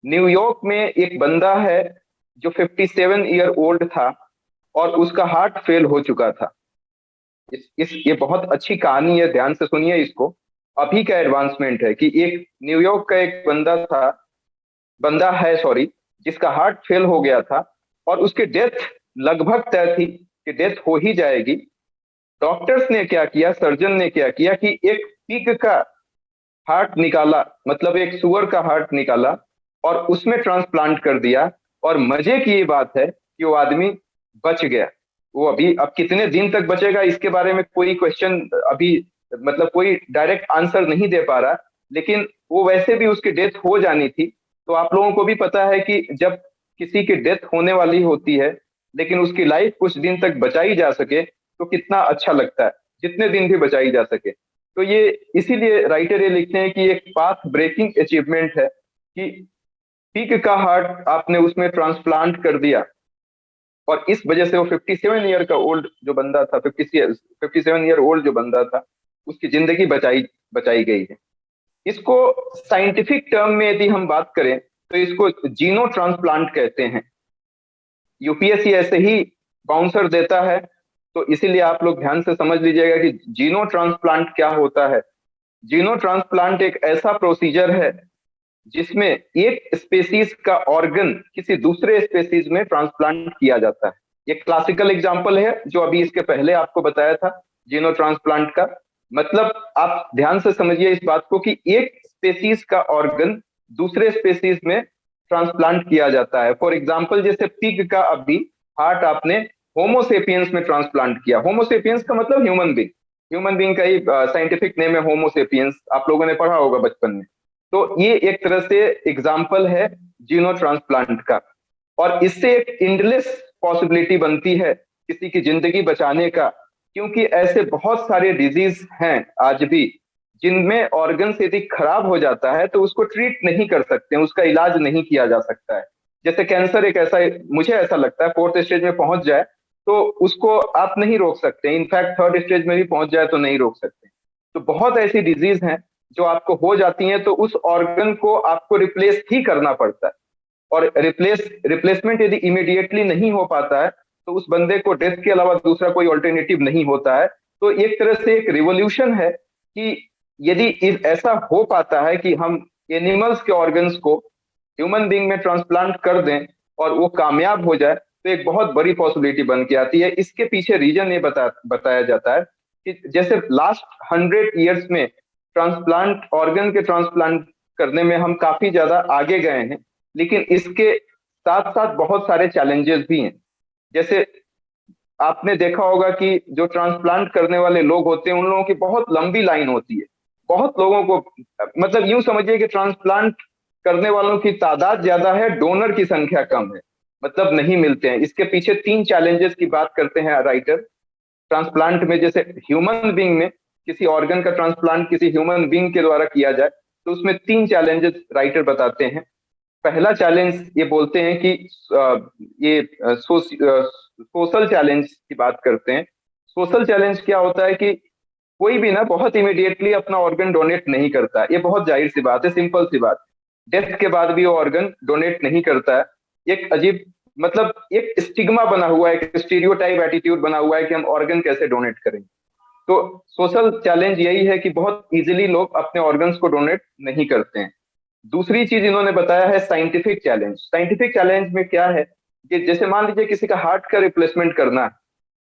New York में एक बंदा है जो 57 ईयर ओल्ड था और उसका हार्ट फेल हो चुका था। इस ये बहुत अच्छी कहानी है, ध्यान से सुनिए इसको। अभी का एडवांसमेंट है कि एक न्यूयॉर्क का एक बंदा है सॉरी, जिसका हार्ट फेल हो गया था और उसकी डेथ लगभग तय थी कि डेथ हो ही जाएगी। डॉक्टर्स ने क्या किया, सर्जन ने क्या किया कि एक पिग का हार्ट निकाला, मतलब एक सुअर का हार्ट निकाला और उसमें ट्रांसप्लांट कर दिया। और मजे की ये बात है कि वो आदमी बच गया। वो अभी अब कितने दिन तक बचेगा इसके बारे में कोई क्वेश्चन अभी, मतलब कोई डायरेक्ट आंसर नहीं दे पा रहा। लेकिन वो वैसे भी उसकी डेथ हो जानी थी। तो आप लोगों को भी पता है कि जब किसी की डेथ होने वाली होती है लेकिन उसकी लाइफ कुछ दिन तक बचाई जा सके तो कितना अच्छा लगता है, जितने दिन भी बचाई जा सके। तो ये इसीलिए राइटर ये लिखते हैं कि एक पाथ ब्रेकिंग अचीवमेंट है कि पीक का हार्ट आपने उसमें ट्रांसप्लांट कर दिया और इस वजह से वो 57 ईयर का ओल्ड जो बंदा था, 57 ईयर ओल्ड जो बंदा था, उसकी जिंदगी बचाई बचाई गई है। इसको साइंटिफिक टर्म में यदि हम बात करें तो इसको जीनो ट्रांसप्लांट कहते हैं। यूपीएससी ऐसे ही बाउंसर देता है, तो इसीलिए आप लोग ध्यान से समझ लीजिएगा कि जीनो ट्रांसप्लांट क्या होता है। जीनो ट्रांसप्लांट एक ऐसा प्रोसीजर है जिसमें एक स्पेसीज का ऑर्गन किसी दूसरे स्पेसीज में ट्रांसप्लांट किया जाता है। ये क्लासिकल एग्जांपल है जो अभी इसके पहले आपको बताया था जीनो ट्रांसप्लांट का। मतलब आप ध्यान से समझिए इस बात को कि एक स्पेसीज का ऑर्गन दूसरे स्पेसीज में ट्रांसप्लांट किया जाता है। फॉर एग्जाम्पल जैसे पिग का अभी हार्ट आपने होमोसेपियंस में ट्रांसप्लांट किया। होमोसेपियंस का मतलब ह्यूमन बींग। ह्यूमन बींग का ही साइंटिफिक नेम है होमोसेपियंस, आप लोगों ने पढ़ा होगा बचपन में। तो ये एक तरह से एग्जाम्पल है जीनो ट्रांसप्लांट का। और इससे एक इंडलेस पॉसिबिलिटी बनती है किसी की जिंदगी बचाने का, क्योंकि ऐसे बहुत सारे डिजीज हैं आज भी जिनमें ऑर्गन्स यदि खराब हो जाता है तो उसको ट्रीट नहीं कर सकते, उसका इलाज नहीं किया जा सकता है। जैसे कैंसर एक ऐसा, मुझे ऐसा लगता है फोर्थ स्टेज में पहुंच जाए तो उसको आप नहीं रोक सकते, इनफैक्ट थर्ड स्टेज में भी पहुंच जाए तो नहीं रोक सकते। तो बहुत ऐसी डिजीज हैं जो आपको हो जाती हैं तो उस ऑर्गन को आपको रिप्लेस ही करना पड़ता है। और रिप्लेसमेंट यदि इमीडिएटली नहीं हो पाता है तो उस बंदे को डेथ के अलावा दूसरा कोई ऑल्टरनेटिव नहीं होता है। तो एक तरह से एक रिवोल्यूशन है कि यदि ऐसा हो पाता है कि हम एनिमल्स के ऑर्गन्स को ह्यूमन बींग में ट्रांसप्लांट कर दें और वो कामयाब हो जाए तो एक बहुत बड़ी पॉसिबिलिटी बन के आती है। इसके पीछे रीजन ये बताया जाता है कि जैसे लास्ट 100 ईयर्स में ट्रांसप्लांट ऑर्गन के ट्रांसप्लांट करने में हम काफी ज्यादा आगे गए हैं, लेकिन इसके साथ साथ बहुत सारे चैलेंजेस भी हैं। जैसे आपने देखा होगा कि जो ट्रांसप्लांट करने वाले लोग होते हैं उन लोगों की बहुत लंबी लाइन होती है। बहुत लोगों को, मतलब यूं समझिए कि ट्रांसप्लांट करने वालों की तादाद ज्यादा है, डोनर की संख्या कम है, मतलब नहीं मिलते हैं। इसके पीछे 3 चैलेंजेस की बात करते हैं राइटर ट्रांसप्लांट में। जैसे ह्यूमन बींग में किसी ऑर्गन का ट्रांसप्लांट किसी ह्यूमन बींग के द्वारा किया जाए तो उसमें 3 चैलेंजेस राइटर बताते हैं। पहला चैलेंज ये बोलते हैं कि ये सोशल चैलेंज की बात करते हैं। सोशल चैलेंज क्या होता है कि कोई भी ना बहुत इमीडिएटली अपना ऑर्गन डोनेट नहीं करता, ये बहुत जाहिर सी बात है, सिंपल सी बात। डेथ के बाद भी वो ऑर्गन डोनेट नहीं करता है। एक अजीब, मतलब एक स्टिग्मा बना हुआ है, एक स्टीरियोटाइप एटीट्यूड बना हुआ है कि हम ऑर्गन कैसे डोनेट करेंगे। तो सोशल चैलेंज यही है कि बहुत इजीली लोग अपने ऑर्गन्स को डोनेट नहीं करते हैं। दूसरी चीज इन्होंने बताया है साइंटिफिक चैलेंज। साइंटिफिक चैलेंज में क्या है कि जैसे मान लीजिए किसी का हार्ट का रिप्लेसमेंट करना है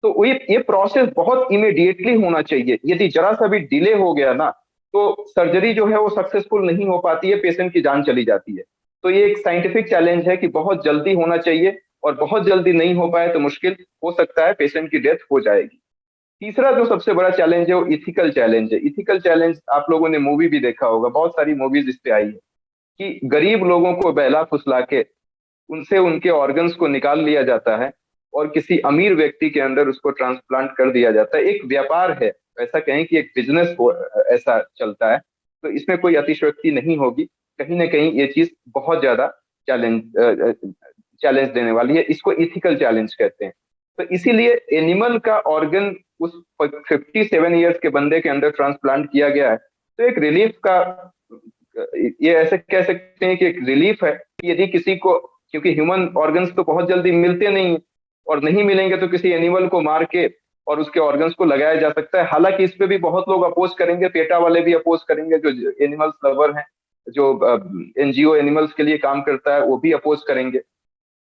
तो ये प्रोसेस बहुत इमीडिएटली होना चाहिए। यदि जरा सा भी डिले हो गया ना तो सर्जरी जो है वो सक्सेसफुल नहीं हो पाती है, पेशेंट की जान चली जाती है। तो ये एक साइंटिफिक चैलेंज है कि बहुत जल्दी होना चाहिए और बहुत जल्दी नहीं हो पाए तो मुश्किल हो सकता है, पेशेंट की डेथ हो जाएगी। तीसरा जो सबसे बड़ा चैलेंज है वो इथिकल चैलेंज है। इथिकल चैलेंज आप लोगों ने मूवी भी देखा होगा, बहुत सारी मूवीज इस पे आई है कि गरीब लोगों को बहला फुसला के उनसे उनके ऑर्गन्स को निकाल लिया जाता है और किसी अमीर व्यक्ति के अंदर उसको ट्रांसप्लांट कर दिया जाता है। एक व्यापार है, ऐसा कहें कि एक बिजनेस ऐसा चलता है। तो इसमें कोई अतिशयोक्ति नहीं होगी, कहीं ना कहीं ये चीज बहुत ज्यादा चैलेंज चैलेंज देने वाली है। इसको इथिकल चैलेंज कहते हैं। तो इसीलिए एनिमल का ऑर्गन उस 57 ईयर्स के बंदे के अंदर ट्रांसप्लांट किया गया है तो एक रिलीफ का ये ऐसे कह सकते हैं कि एक रिलीफ है कि यदि किसी को, क्योंकि ह्यूमन ऑर्गन्स तो बहुत जल्दी मिलते नहीं हैं, और नहीं मिलेंगे तो किसी एनिमल को मार के और उसके ऑर्गन्स को लगाया जा सकता है। हालांकि इस पे भी बहुत लोग अपोज करेंगे, पेटा वाले भी अपोज करेंगे, जो एनिमल्स लवर हैं, जो एनजीओ एनिमल्स के लिए काम करता है, वो भी अपोज करेंगे।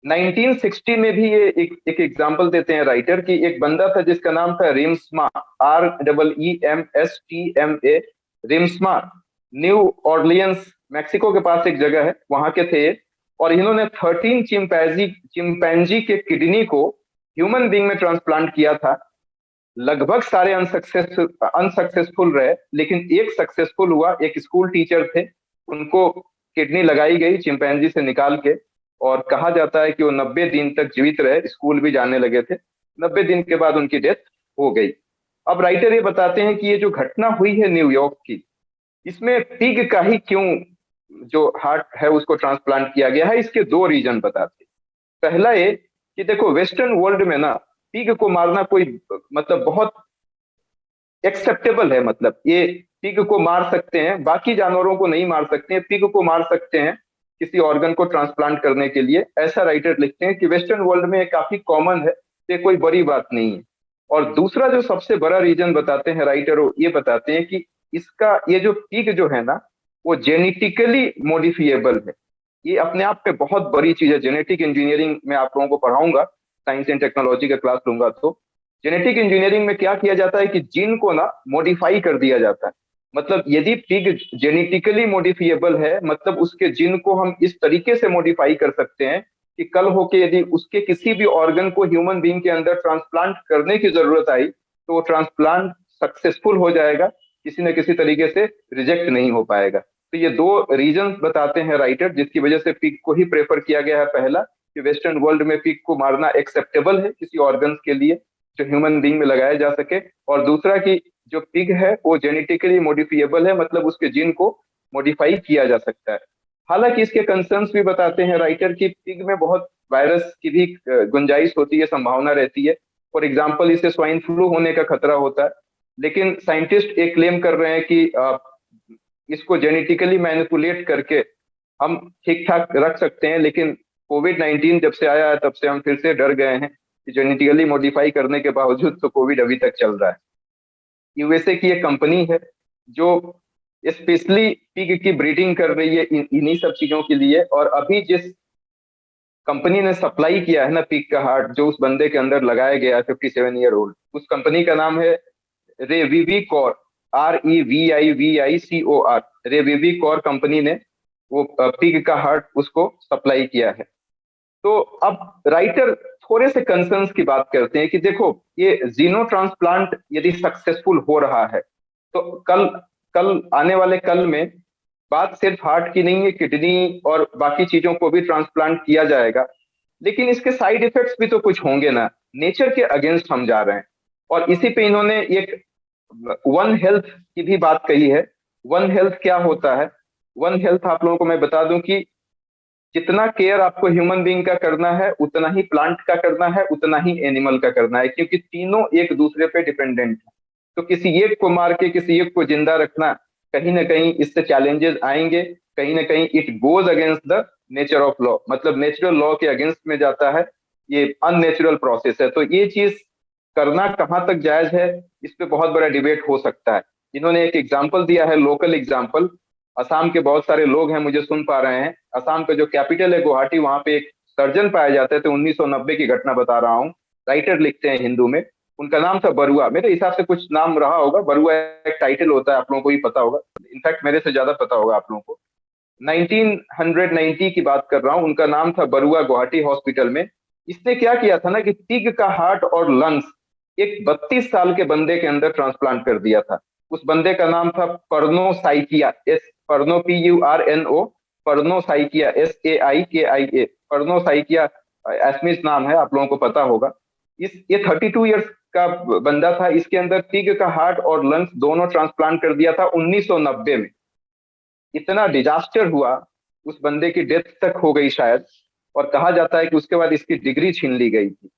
1960 में भी ये एक एग्जांपल देते हैं राइटर की, एक बंदा था जिसका नाम था रिम्समा, REEMSTMA, रिम्समा। न्यू ऑर्लियंस मैक्सिको के पास एक जगह है, वहां के थे ये। और इन्होंने 13 चिंपैंजी के किडनी को ह्यूमन बींग में ट्रांसप्लांट किया था। लगभग सारे अनसक्सेसफुल रहे, लेकिन एक सक्सेसफुल हुआ। एक स्कूल टीचर थे, उनको किडनी लगाई गई चिंपैंजी से निकाल के, और कहा जाता है कि वो 90 दिन तक जीवित रहे, स्कूल भी जाने लगे थे। 90 दिन के बाद उनकी डेथ हो गई। अब राइटर ये बताते हैं कि ये जो घटना हुई है न्यूयॉर्क की, इसमें पिग का ही क्यों जो हार्ट है उसको ट्रांसप्लांट किया गया है, इसके दो रीजन बताते हैं। पहला ये कि देखो, वेस्टर्न वर्ल्ड में ना पिग को मारना कोई मतलब बहुत एक्सेप्टेबल है। मतलब ये पिग को मार सकते हैं, बाकी जानवरों को नहीं मार सकते हैं, पिग को मार सकते हैं किसी ऑर्गन को ट्रांसप्लांट करने के लिए। ऐसा राइटर लिखते हैं कि वेस्टर्न वर्ल्ड में ये काफी कॉमन है, ये कोई बड़ी बात नहीं है। और दूसरा जो सबसे बड़ा रीजन बताते हैं राइटर, वो ये बताते हैं कि इसका ये जो पिग जो है ना, वो जेनेटिकली मॉडिफिएबल है। ये अपने आप पे बहुत बड़ी चीज है। जेनेटिक इंजीनियरिंग में आप लोगों को पढ़ाऊंगा, साइंस एंड टेक्नोलॉजी का क्लास लूंगा तो। जेनेटिक इंजीनियरिंग में क्या किया जाता है कि जीन को ना मॉडिफाई कर दिया जाता है। मतलब यदि पिग जेनेटिकली मॉडिफिएबल है, मतलब उसके जीन को हम इस तरीके से मॉडिफाई कर सकते हैं कि कल होके यदि उसके किसी भी ऑर्गन को ह्यूमन बीइंग के अंदर ट्रांसप्लांट करने की जरूरत आई, तो वो ट्रांसप्लांट सक्सेसफुल हो जाएगा, किसी न किसी तरीके से रिजेक्ट नहीं हो पाएगा। तो ये दो रीजन बताते हैं राइटर जिसकी वजह से पिग को ही प्रेफर किया गया है। पहला कि वेस्टर्न वर्ल्ड में पिग को मारना एक्सेप्टेबल है किसी ऑर्गन्स के लिए जो ह्यूमन बीइंग में लगाया जा सके, और दूसरा कि जो पिग है वो जेनेटिकली मॉडिफिएबल है, मतलब उसके जीन को मॉडिफाई किया जा सकता है। हालांकि इसके कंसर्न्स भी बताते हैं राइटर की, पिग में बहुत वायरस की भी गुंजाइश होती है, संभावना रहती है। फॉर एग्जाम्पल, इससे स्वाइन फ्लू होने का खतरा होता है। लेकिन साइंटिस्ट एक क्लेम कर रहे हैं कि इसको जेनेटिकली मैनिपुलेट करके हम ठीक ठाक रख सकते हैं। लेकिन कोविड-19 जब से आया है तब से हम फिर से डर गए हैं कि जेनेटिकली मॉडिफाई करने के बावजूद तो कोविड अभी तक चल रहा है। यूएसए की एक कंपनी है जो स्पेशली पिग की ब्रीडिंग कर रही है इन्हीं सब चीजों के लिए। और अभी जिस कंपनी ने सप्लाई किया है ना पिग का हार्ट, जो उस बंदे के अंदर लगाया गया है 57 ईयर ओल्ड, उस कंपनी का नाम है रेविविकॉर, REVIVICOR। रेविविकॉर कंपनी ने वो पिग का हार्ट उसको सप्लाई किया है। तो अब राइटर थोड़े से कंसर्न्स की बात करते हैं कि देखो, ये जीनो ट्रांसप्लांट यदि सक्सेसफुल हो रहा है तो कल कल आने वाले कल में बात सिर्फ हार्ट की नहीं है, किडनी और बाकी चीजों को भी ट्रांसप्लांट किया जाएगा। लेकिन इसके साइड इफेक्ट्स भी तो कुछ होंगे ना। नेचर के अगेंस्ट हम जा रहे हैं। और इसी पे इन्होंने एक वन हेल्थ की भी बात कही है। वन हेल्थ क्या होता है? वन हेल्थ आप लोगों को मैं बता दूं कि जितना केयर आपको ह्यूमन बीइंग का करना है, उतना ही प्लांट का करना है, उतना ही एनिमल का करना है, क्योंकि तीनों एक दूसरे पे डिपेंडेंट है। तो किसी एक को मार के किसी एक को जिंदा रखना, कहीं ना कहीं इससे चैलेंजेस आएंगे। कहीं ना कहीं it goes against the nature of law, मतलब नेचुरल लॉ के अगेंस्ट में जाता है। ये अननेचुरल प्रोसेस है। तो ये चीज करना कहाँ तक जायज है, इस पे बहुत बड़ा डिबेट हो सकता है। इन्होंने एक एग्जाम्पल दिया है, लोकल एग्जाम्पल। असम के बहुत सारे लोग हैं मुझे सुन पा रहे हैं। असम का जो कैपिटल है गुवाहाटी, वहां पे एक सर्जन पाए जाते थे। 1990 की घटना बता रहा हूँ। राइटर लिखते हैं हिंदू में, उनका नाम था बरुआ। मेरे हिसाब से कुछ नाम रहा होगा, बरुआ एक टाइटल होता है, आप लोगों को ही पता होगा, इनफैक्ट मेरे से ज्यादा पता होगा आप लोगों को। 1990 की बात कर रहा हूँ। उनका नाम था बरुआ, गुवाहाटी हॉस्पिटल में। इसने क्या किया था ना कि पिग का हार्ट और लंग्स एक 32 साल के बंदे के अंदर ट्रांसप्लांट कर दिया था। उस बंदे का नाम था Pernod Saikia, Pernod PURNO, Pernod Saikia SAIKIA, Pernod Saikia एस्मिस नाम है, आप लोगों को पता होगा। ये 32 ईयर्स का बंदा था। इसके अंदर पिग का हार्ट और लंग्स दोनों ट्रांसप्लांट कर दिया था 1990 में। इतना डिजास्टर हुआ, उस बंदे की डेथ तक हो गई शायद। और कहा जाता है कि उसके बाद इसकी डिग्री छीन ली गई थी।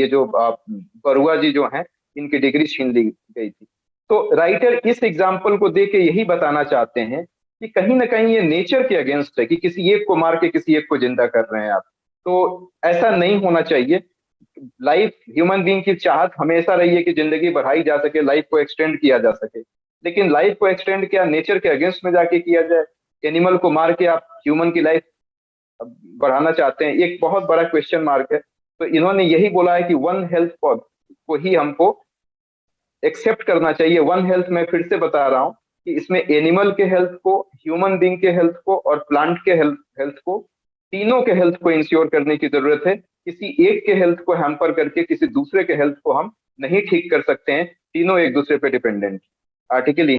ये जो बरुआ जी जो हैं, इनकी डिग्री छीन ली गई थी। तो राइटर इस एग्जाम्पल को दे के यही बताना चाहते हैं कि कहीं ना कहीं ये नेचर के अगेंस्ट है कि किसी एक को मार के किसी एक को जिंदा कर रहे हैं आप। तो ऐसा नहीं होना चाहिए। लाइफ, ह्यूमन बीइंग की चाहत हमेशा रही है कि जिंदगी बढ़ाई जा सके, लाइफ को एक्सटेंड किया जा सके। लेकिन लाइफ को एक्सटेंड क्या नेचर के अगेंस्ट में जाके किया जाए? एनिमल को मार के आप ह्यूमन की लाइफ बढ़ाना चाहते हैं, एक बहुत बड़ा क्वेश्चन मार्क है। तो इन्होंने यही बोला है कि वन हेल्थ को ही हमको एक्सेप्ट करना चाहिए। वन हेल्थ मैं फिर से बता रहा हूँ कि इसमें एनिमल के हेल्थ को, ह्यूमन बीइंग के हेल्थ को और प्लांट के हेल्थ हेल्थ को, तीनों के हेल्थ को इंश्योर करने की जरूरत है। किसी एक के हेल्थ को हैम्पर करके किसी दूसरे के हेल्थ को हम नहीं ठीक कर सकते हैं। तीनों एक दूसरे पे डिपेंडेंट। आर्टिकल